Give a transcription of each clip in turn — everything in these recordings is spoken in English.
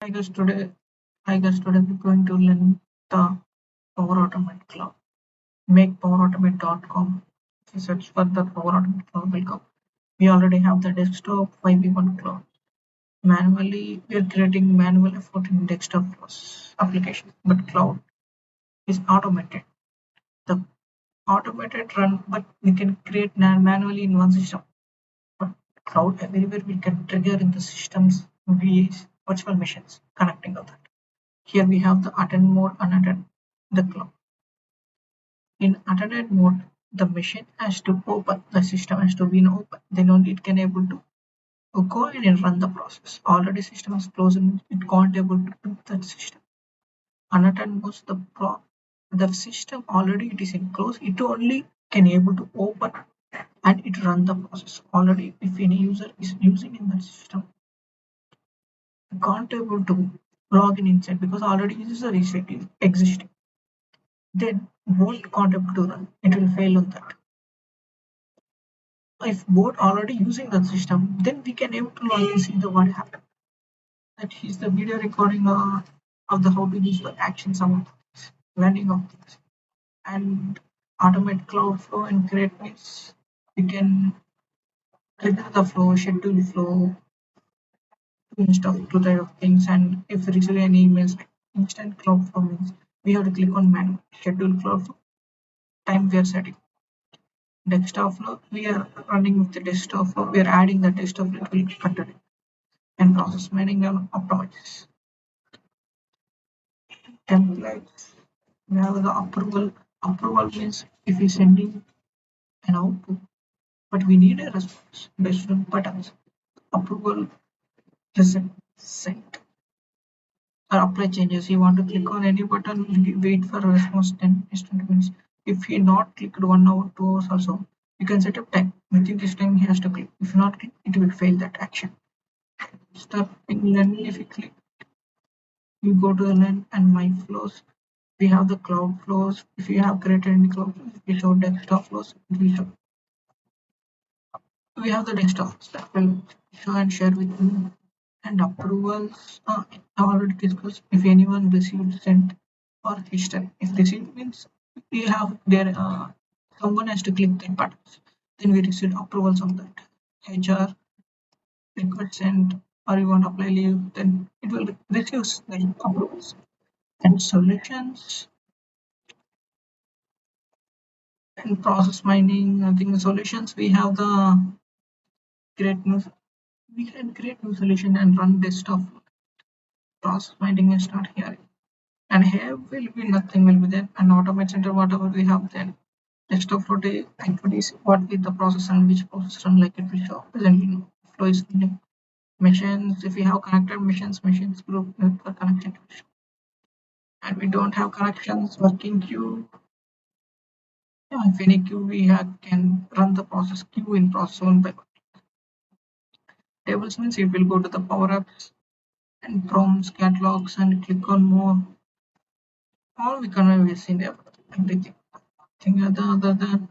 I guess today we're going to learn the Power Automate Cloud. Make powerautomate.com. If you search for the Power Automate Cloud will come. We already have the desktop 5v1 cloud. Manually, we are creating manual effort in desktop application, but cloud is automated. The automated run, but we can create manually in one system. But cloud everywhere we can trigger in the systems via virtual machines connecting of that. Here we have the attend mode, unattended, the cloud. In attended mode, the machine has to open, the system has to be open, then only it can able to go ahead and run the process. Already system is closed and it can't able to do that system. Unattended mode, the system already it is in close, it only can able to open and it run the process. Already if any user is using in that system, can't able to log in inside because already user is existing. Then both can't able to run. It will fail on that. If both already using the system, then we can able to log in see the what happened. That is the video recording of the how to use the action some of things, learning of things, and automate cloud flow and create means we can trigger the flow, schedule flow, stuff to type of things, and if we receive any emails like instant cloud flow means we have to click on manual schedule cloud flow, time we are setting. Desktop flow, we are running with the desktop flow, we are adding the desktop flow, it will continue. And process mining and optimize. Templates. We have the approval. Approval means if we sending an output, but we need a response based on buttons. Approval result sent. Or apply changes. You want to click on any button, wait for a response 10 20 minutes. If he not clicked 1 hour, 2 hours also, you can set up time. Within this time he has to click. If not click, it will fail that action. Start in learning if you click. You go to the learn and my flows. We have the cloud flows. If you have created any cloud flows, it will show desktop flows. It will show. We have the desktop flows that will show and share with you. And approvals. I already discussed. If anyone received, sent, or history. If received means we have there. Someone has to click the buttons. Then we receive approvals on that. HR request sent or you want to apply leave, then it will receive the approvals. And solutions and process mining, I think the solutions we have the create new, we can create new solution and run desktop. Process mining is not here. And here will be nothing will be there, and automate center whatever we have then. Desktop flow activities, what with the process and which process run like it will show. Presently flow is new. Machines, if we have connected machines group for connected. And we don't have connections, working queue. Yeah, if any queue we can run the process queue in process one by one. Tables means you will go to the power apps and prompts, catalogs, and click on more. All we can have seen everything. Other than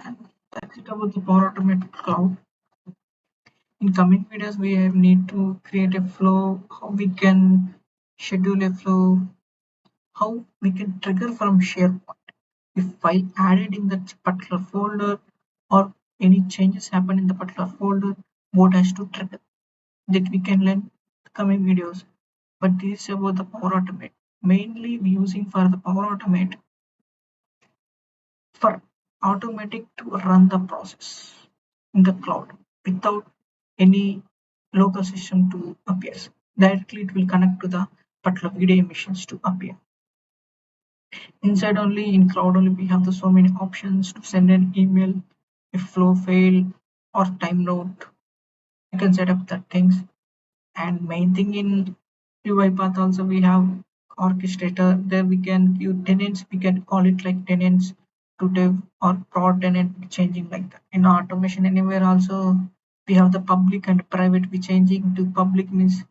and that's it about the Power Automate Cloud. In coming videos, we need to create a flow, how we can schedule a flow, how we can trigger from SharePoint. If file added in that particular folder or any changes happen in the particular folder, what has to trigger that we can learn the coming videos. But this is about the Power Automate. Mainly we using for the Power Automate for automatic to run the process in the cloud without any local system to appear. Directly it will connect to the particular video emissions to appear. Inside only in cloud only we have the so many options to send an email if flow fail or time note. You can set up that things. And main thing in UiPath also we have orchestrator. There we can give tenants, we can call it like tenants to dev or prod tenant changing like that. In automation anywhere also we have the public and private. We changing to public means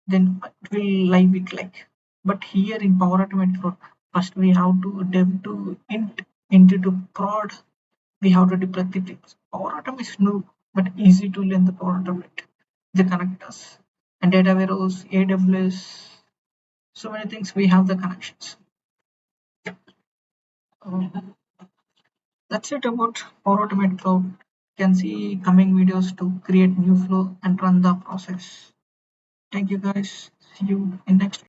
then it will live it like. But here in Power Automate Flow, first we have to dev to int to prod. We have to deploy the things. Power Automate is new but easy to learn the Power Automate. the connectors. And data warehouse, AWS, so many things we have the connections. That's it about Power Automate Cloud. You can see coming videos to create new flow and run the process. Thank you guys. See you in next